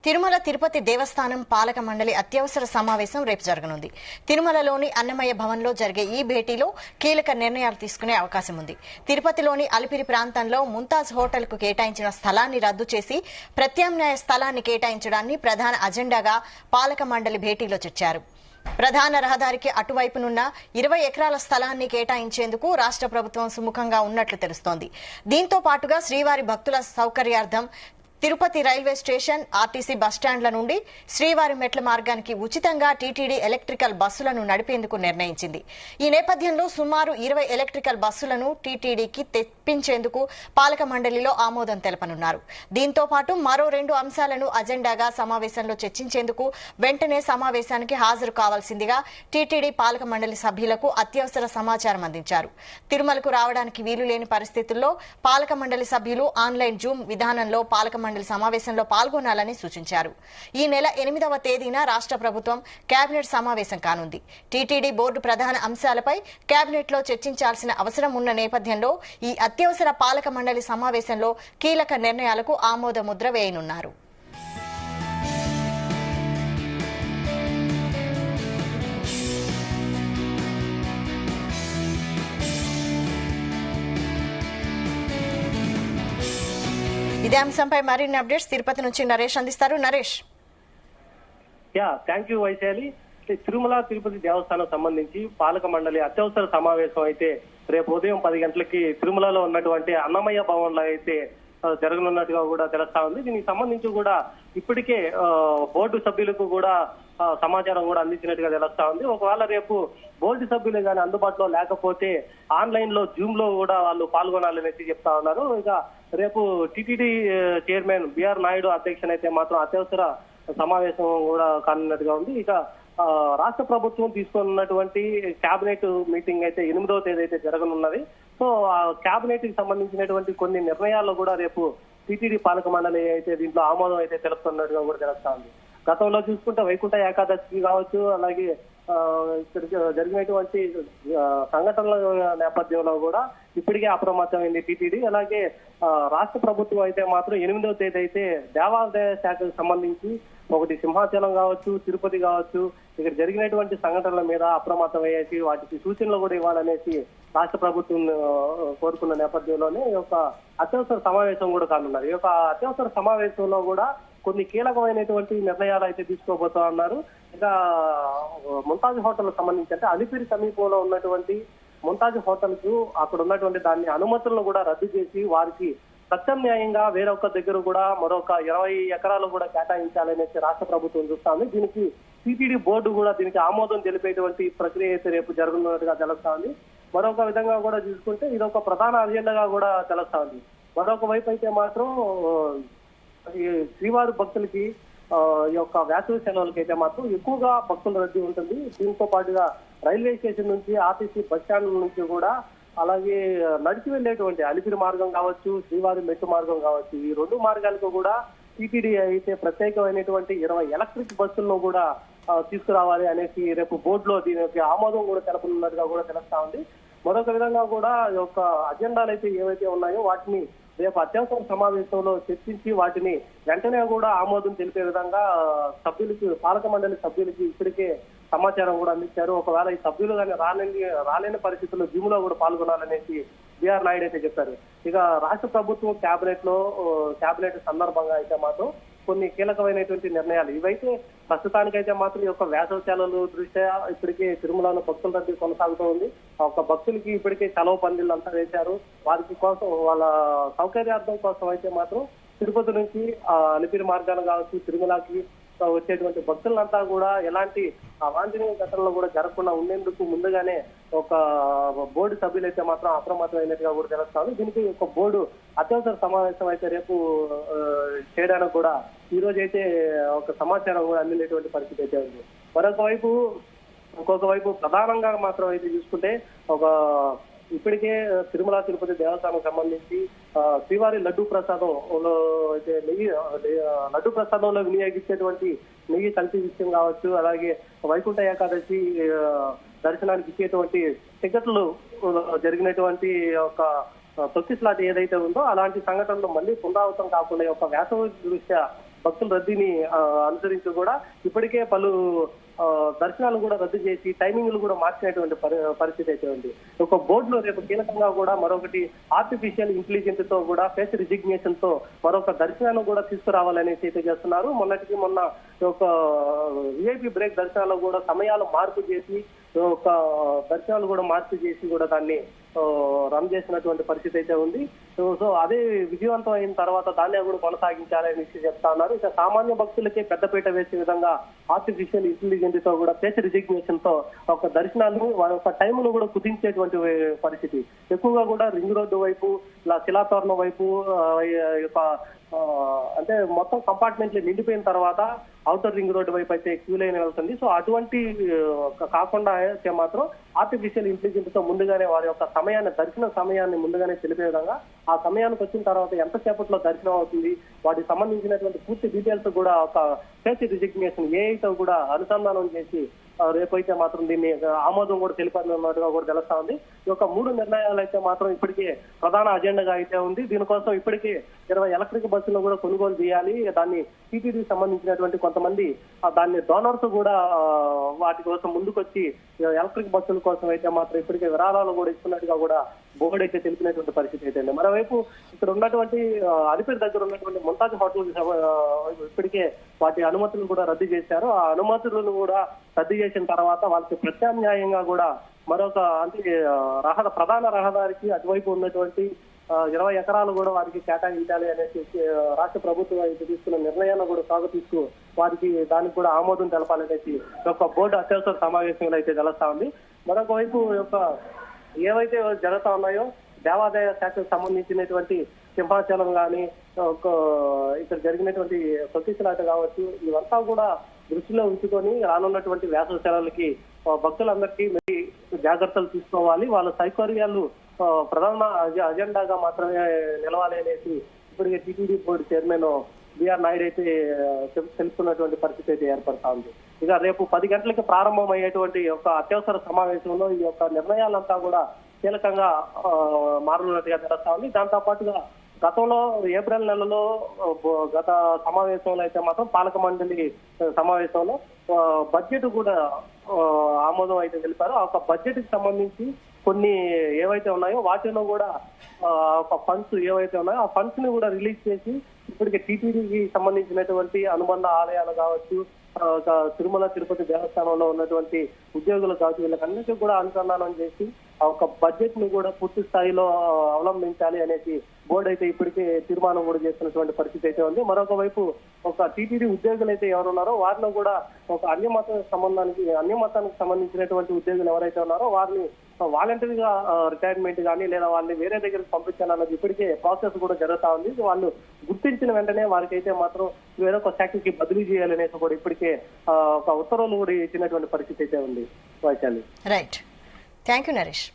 తిరుమల తిరుపతి దేవస్థానం పాలక మండలి అత్యవసర సమావేశం రేపు జరగనుంది. తిరుమలలోని అన్నమయ్య భవన్లో జరిగే ఈ భేటీలో కీలక నిర్ణయాలు తీసుకునే అవకాశం ఉంది. తిరుపతిలోని అలిపిరి ప్రాంతంలో ముంతాజ్ హోటల్కు కేటాయించిన స్థలాన్ని రద్దు చేసి ప్రత్యామ్నాయ స్థలాన్ని కేటాయించడాన్ని ప్రధాన అజెండాగా పాలక మండలి భేటీలో చర్చారు. ప్రధాన రహదారికి అటువైపునున్న 20 ఎకరాల స్థలాన్ని కేటాయించేందుకు రాష్ట్ర ప్రభుత్వం సుముఖంగా ఉన్నట్లు తెలుస్తోంది. దీంతో పాటుగా శ్రీవారి భక్తుల సౌకర్యార్థం తిరుపతి రైల్వే స్టేషన్, ఆర్టీసీ బస్టాండ్ల నుండి శ్రీవారి మెట్ల మార్గానికి ఉచితంగా టీటీడీ ఎలక్ట్రికల్ బస్సులను నడిపేందుకు నిర్ణయించింది. ఈ నేపథ్యంలో సుమారు 20 ఎలక్ట్రికల్ బస్సులను టీటీడీకి తెప్పించేందుకు పాలక మండలిలో ఆమోదం తెలపనున్నారు. దీంతో పాటు మరో 2 అంశాలను అజెండాగా సమావేశంలో చర్చించేందుకు వెంటనే సమావేశానికి హాజరు కావాల్సిందిగా టీటీడీ పాలక మండలి సభ్యులకు అత్యవసర సమాచారం అందించారు. తిరుమలకు రావడానికి వీలు లేని పరిస్థితుల్లో పాలక మండలి సభ్యులు ఆన్లైన్ జూమ్ విధానంలో పాలక మండలి సమావేశంలో పాల్గొనాలని సూచించారు. ఈ నెల 8వ తేదీన రాష్ట్ర ప్రభుత్వం కేబినెట్ సమావేశం కానుంది. టీటీడీ బోర్డు ప్రధాన అంశాలపై కేబినెట్ లో చర్చించాల్సిన అవసరం ఉన్న నేపథ్యంలో ఈ అత్యవసర పాలక మండలి సమావేశంలో కీలక నిర్ణయాలకు ఆమోద ముద్ర వేయనున్నారు. ఇదే అంశంపై మరిన్ని అప్డేట్స్ తిరుపతి నుంచి నరేష్ అందిస్తారు. నరేష్. Thank you Vaishali. తిరుమల తిరుపతి దేవస్థానం సంబంధించి పాలక మండలి అత్యవసర సమావేశం అయితే రేపు ఉదయం 10 గంటలకి తిరుమలలో ఉన్నటువంటి అన్నమయ్య భవన్లో అయితే జరగనున్నట్టుగా కూడా తెలుస్తా ఉంది. దీనికి సంబంధించి కూడా ఇప్పటికే బోర్డు సభ్యులకు కూడా సమాచారం కూడా అందించినట్టుగా తెలుస్తా ఉంది. ఒకవేళ రేపు బోర్డు సభ్యులు కానీ అందుబాటులో లేకపోతే ఆన్లైన్ లో జూమ్ లో కూడా వాళ్ళు పాల్గొనాలనేసి చెప్తా ఉన్నారు. ఇక రేపు టీటీడీ చైర్మన్ బిఆర్ నాయుడు అధ్యక్షన అయితే మాత్రం అత్యవసర సమావేశం కూడా కానున్నట్టుగా ఉంది. ఇక రాష్ట్ర ప్రభుత్వం తీసుకున్నటువంటి కేబినెట్ మీటింగ్ అయితే 8వ తేదీ అయితే జరగనున్నది. సో ఆ కేబినెట్ కి సంబంధించినటువంటి కొన్ని నిర్ణయాల్లో కూడా రేపు టీటీడీ పాలక మండలి అయితే దీంట్లో ఆమోదం అయితే తెలుపుతున్నట్టుగా కూడా తెలుస్తా ఉంది. గతంలో చూసుకుంటే వైకుంఠ ఏకాదశి కావచ్చు, అలాగే ఇక్కడ జరిగినటువంటి సంఘటనల నేపథ్యంలో కూడా ఇప్పటికే అప్రమత్తమైంది టీటీడీ. అలాగే రాష్ట్ర ప్రభుత్వం అయితే మాత్రం 8వ తేదీ అయితే దేవాదాయ శాఖకు సంబంధించి ఒకటి సింహాచలం కావచ్చు, తిరుపతి కావచ్చు, ఇక్కడ జరిగినటువంటి సంఘటనల మీద అప్రమత్తమయ్యేసి వాటికి సూచనలు కూడా ఇవ్వాలనేసి రాష్ట్ర ప్రభుత్వం కోరుకున్న నేపథ్యంలోనే ఈ యొక్క అత్యవసర సమావేశం కూడా కానున్నారు. ఈ యొక్క అత్యవసర సమావేశంలో కూడా కొన్ని కీలకమైనటువంటి నిర్ణయాలు అయితే తీసుకోబోతా ఉన్నారు. ఇంకా ముంతాజ్ హోటల్ సంబంధించి అంటే అలిపిరి సమీపంలో ఉన్నటువంటి ముంతాజ్ హోటల్ కు అక్కడ ఉన్నటువంటి దాన్ని అనుమతులను కూడా రద్దు చేసి వారికి ప్రత్యామ్నాయంగా వేరొక దగ్గర కూడా మరొక 20 ఎకరాలు కూడా కేటాయించాలనేసి రాష్ట్ర ప్రభుత్వం చూస్తా ఉంది. దీనికి టీటీడీ బోర్డు కూడా దీనికి ఆమోదం తెలిపేటువంటి ప్రక్రియ అయితే రేపు జరుగుతున్నట్టుగా తెలుస్తా ఉంది. మరొక విధంగా కూడా చూసుకుంటే ఇది ఒక ప్రధాన అజెండాగా కూడా తెలుస్తా ఉంది. మరొక వైపు అయితే మాత్రం ఈ శ్రీవారి భక్తులకి ఈ యొక్క వేసవి సెలవులకి అయితే మాత్రం ఎక్కువగా భక్తుల రద్దీ ఉంటుంది. దీంతో పాటుగా రైల్వే స్టేషన్ నుంచి, ఆర్టీసీ బస్ స్టాండ్ నుంచి కూడా, అలాగే నడిచి వెళ్లేటువంటి అలిపిరి మార్గం కావచ్చు, శ్రీవారి మెట్టు మార్గం కావచ్చు, ఈ 2 మార్గాలకు కూడా టీటీడీ అయితే ప్రత్యేకమైనటువంటి 20 ఎలక్ట్రిక్ బస్సులను కూడా తీసుకురావాలి అనేసి రేపు బోర్డులో దీనికి ఆమోదం కూడా తెలపనున్నట్టుగా కూడా తెలుస్తా ఉంది. మరొక విధంగా కూడా ఈ యొక్క అజెండాలు అయితే ఏవైతే ఉన్నాయో వాటిని రేపు అత్యవసర సమావేశంలో చర్చించి వాటిని వెంటనే కూడా ఆమోదం తెలిపే విధంగా సభ్యులకి, పాలక మండలి సభ్యులకి ఇప్పటికే సమాచారం కూడా అందించారు. ఒకవేళ ఈ సభ్యులు కానీ రాలేని పరిస్థితుల్లో జూమ్ లో కూడా పాల్గొనాలనేసి బిఆర్ నాయుడు అయితే చెప్పారు. ఇక రాష్ట్ర ప్రభుత్వం కేబినెట్ సందర్భంగా అయితే మాత్రం కొన్ని కీలకమైనటువంటి నిర్ణయాలు ఇవైతే ప్రస్తుతానికైతే మాత్రం ఈ యొక్క వేసవి సెలవులు దృష్ట్యా ఇప్పటికే తిరుమలలో భక్తుల రద్దీ కొనసాగుతూ ఉంది. ఆ యొక్క భక్తులకి ఇప్పటికే సెలవు పందిళ్ళు అంతా వేశారు. వారికి కోసం వాళ్ళ సౌకర్యార్థం కోసం అయితే మాత్రం తిరుపతి నుంచి అలిపిరి మార్గాలు కావచ్చు, తిరుమలకి వచ్చేటువంటి భక్తులంతా కూడా ఎలాంటి అవాంఛనీయ ఘటనలు కూడా జరగకుండా ఉండేందుకు ముందుగానే ఒక బోర్డు సభ్యులైతే మాత్రం అప్రమత్తమైనట్టుగా కూడా తెలుస్తాను. దీనికి ఒక బోర్డు అత్యవసర సమావేశం అయితే రేపు చేయడానికి కూడా ఈ రోజు అయితే ఒక సమాచారం కూడా అందినటువంటి పరిస్థితి అయితే ఉంది. ఇంకొక వైపు ప్రధానంగా మాత్రం అయితే చూసుకుంటే ఇప్పటికే తిరుమల తిరుపతి దేవస్థానం సంబంధించి శ్రీవారి లడ్డూ ప్రసాదంలో అయితే లడ్డూ ప్రసాదంలో వినియోగించేటువంటి నెయ్యి కల్తీ విషయం కావచ్చు, అలాగే వైకుంఠ ఏకాదశి దర్శనానికి ఇచ్చేటువంటి టికెట్లు జరిగినటువంటి ఒక తొక్కిసలాట ఏదైతే ఉందో అలాంటి సంఘటనలు మళ్ళీ పునరావృతం కాకుండా ఒక వేసవి దృష్ట్యా భక్తుల రద్దీని అనుసరించి కూడా ఇప్పటికే పలు దర్శనాలు కూడా రద్దు చేసి టైమింగ్లు కూడా మార్చినటువంటి పరిస్థితి అయితే ఉంది. ఒక బోర్డులో రేపు కీలకంగా కూడా మరొకటి ఆర్టిఫిషియల్ ఇంటెలిజెన్స్ తో కూడా ఫేస్ రిజిగ్నేషన్ తో మరొక దర్శనాన్ని కూడా తీసుకురావాలనేసి అయితే చేస్తున్నారు. మొన్నటికి మొన్న ఒక విఐపి బ్రేక్ దర్శనాల్లో కూడా సమయాలు మార్పు చేసి ఒక దర్శనాలు కూడా మార్పు చేసి కూడా దాన్ని రన్ చేసినటువంటి పరిస్థితి అయితే ఉంది. సో అదే విజయవంతం అయిన తర్వాత దాన్ని కూడా కొనసాగించాలని చెప్తా ఉన్నారు. ఇక సామాన్య భక్తులకే పెద్దపీట వేసే విధంగా ఆర్టిఫిషియల్ ఇంటెలిజెన్స్ తో కూడా ఫేస్ రిజిగ్నేషన్ తో ఒక దర్శనాలు వారి యొక్క టైమును కూడా కుదించేటువంటి పరిస్థితి. ఎక్కువగా కూడా రింగ్ రోడ్డు వైపు ఇలా శిలాతోరణం వైపు అంటే మొత్తం కంపార్ట్మెంట్లు నిండిపోయిన తర్వాత ఔటర్ రింగ్ రోడ్డు వైపు అయితే క్యూ లైన్ వెళ్తుంది. సో అటువంటి కాకుండా అయితే మాత్రం ఆర్టిఫిషియల్ ఇంటెలిజెన్స్ తో ముందుగానే వారి యొక్క సమయాన్ని దర్శన సమయాన్ని ముందుగానే తెలిపే విధంగా ఆ సమయానికి వచ్చిన తర్వాత ఎంతసేపట్లో దర్శనం అవుతుంది వాటికి సంబంధించినటువంటి పూర్తి డీటెయిల్స్ కూడా ఒక ఫేస్ రిజిగ్నేషన్ ఏఐతో కూడా అనుసంధానం చేసి రేపైతే మాత్రం దీన్ని ఆమోదం కూడా తెలిపినట్టుగా కూడా తెలుస్తా ఉంది. ఈ యొక్క 3 నిర్ణయాలు అయితే మాత్రం ఇప్పటికే ప్రధాన అజెండాగా అయితే ఉంది. దీనికోసం ఇప్పటికే 20 ఎలక్ట్రిక్ బస్సులను కూడా కొనుగోలు చేయాలి. దాన్ని టీటీడీకి సంబంధించినటువంటి కొంతమంది దాన్ని డోనర్స్ కూడా వాటి కోసం ముందుకొచ్చి ఎలక్ట్రిక్ బస్సుల కోసం అయితే మాత్రం ఇప్పటికే విరాళాలు కూడా ఇస్తున్నట్టుగా కూడా బోర్డు అయితే తెలిపినటువంటి పరిస్థితి అయితే ఉంది. మరోవైపు ఇక్కడ ఉన్నటువంటి అలిపిరి దగ్గర ఉన్నటువంటి ముంతాజ్ హోటల్ ఇప్పటికే వాటి అనుమతులను కూడా రద్దు చేశారు. ఆ అనుమతులను కూడా రద్దు చేసిన తర్వాత వాళ్ళకి ప్రత్యామ్నాయంగా కూడా మరొక అంటే ప్రధాన రహదారికి అటువైపు ఉన్నటువంటి 20 ఎకరాలు కూడా వారికి కేటాయించాలి అనేసి రాష్ట్ర ప్రభుత్వం అయితే తీసుకున్న నిర్ణయాన్ని కూడా స్వాగతిస్తూ వారికి దానికి కూడా ఆమోదం తెలపాలనేసి ఒక బోర్డు అత్యవసర సమావేశంలో అయితే తెలుస్తా ఉంది. మరొక వైపు యొక్క ఏవైతే జరుగుతా ఉన్నాయో దేవాదాయ శాఖకు సంబంధించినటువంటి సింహాచలం కానీ ఇక్కడ జరిగినటువంటి ప్రతిష్టలాట కావచ్చు ఇవంతా కూడా దృష్టిలో ఉంచుకొని రానున్నటువంటి వేసవి సెలవులకి భక్తులందరికీ మరి జాగ్రత్తలు తీసుకోవాలి. వాళ్ళ సౌకర్యాలు ప్రధాన అజెండాగా మాత్రమే నిలవాలి అనేసి ఇప్పటికే TTD board chairman BR Naidu అయితే తెలుపుతున్నటువంటి పరిస్థితి అయితే ఏర్పడతా ఉంది. ఇక రేపు 10 గంటలకి ప్రారంభమయ్యేటువంటి ఒక అత్యవసర సమావేశంలో ఈ యొక్క నిర్ణయాలంతా కూడా కీలకంగా మారనున్నట్టుగా తెలుస్తా ఉంది. దాంతో పాటుగా గతంలో ఏప్రిల్ నెలలో గత సమావేశంలో అయితే మాత్రం పాలక మండలి సమావేశంలో బడ్జెట్ కూడా ఆమోదం అయితే తెలిపారు. ఆ ఒక బడ్జెట్ కి సంబంధించి కొన్ని ఏవైతే ఉన్నాయో వాటిలో కూడా ఒక ఫండ్స్ ఏవైతే ఉన్నాయో ఆ ఫండ్స్ ని కూడా రిలీజ్ చేసి ఇప్పటికే టీటీడీకి సంబంధించినటువంటి అనుబంధ ఆలయాలు కావచ్చు తిరుమల తిరుపతి దేవస్థానంలో ఉన్నటువంటి ఉద్యోగులు కావచ్చు వీళ్ళకన్నిటికీ కూడా అనుసంధానం చేసి ఆ ఒక బడ్జెట్ ని కూడా పూర్తి స్థాయిలో అవలంబించాలి అనేసి బోర్డు అయితే ఇప్పటికే తీర్మానం కూడా చేస్తున్నటువంటి పరిస్థితి అయితే ఉంది. మరొక వైపు ఒక టీటీడీ ఉద్యోగులు అయితే ఎవరున్నారో వారిలో కూడా ఒక అన్యమతానికి సంబంధించినటువంటి ఉద్యోగులు ఎవరైతే ఉన్నారో వారిని వాలంటరీగా రిటైర్మెంట్ కానీ లేదా వాళ్ళని వేరే దగ్గరికి పంపించాలన్నది ఇప్పటికే ప్రాసెస్ కూడా జరుగుతా ఉంది. వాళ్ళు గుర్తించిన వెంటనే వారికి అయితే మాత్రం వేరొక శాఖకి బదిలీ చేయాలనేసి కూడా ఇప్పటికే ఒక ఉత్తర్వులు కూడా ఇచ్చినటువంటి పరిస్థితి అయితే ఉంది. Vaishali. Right, thank you Naresh.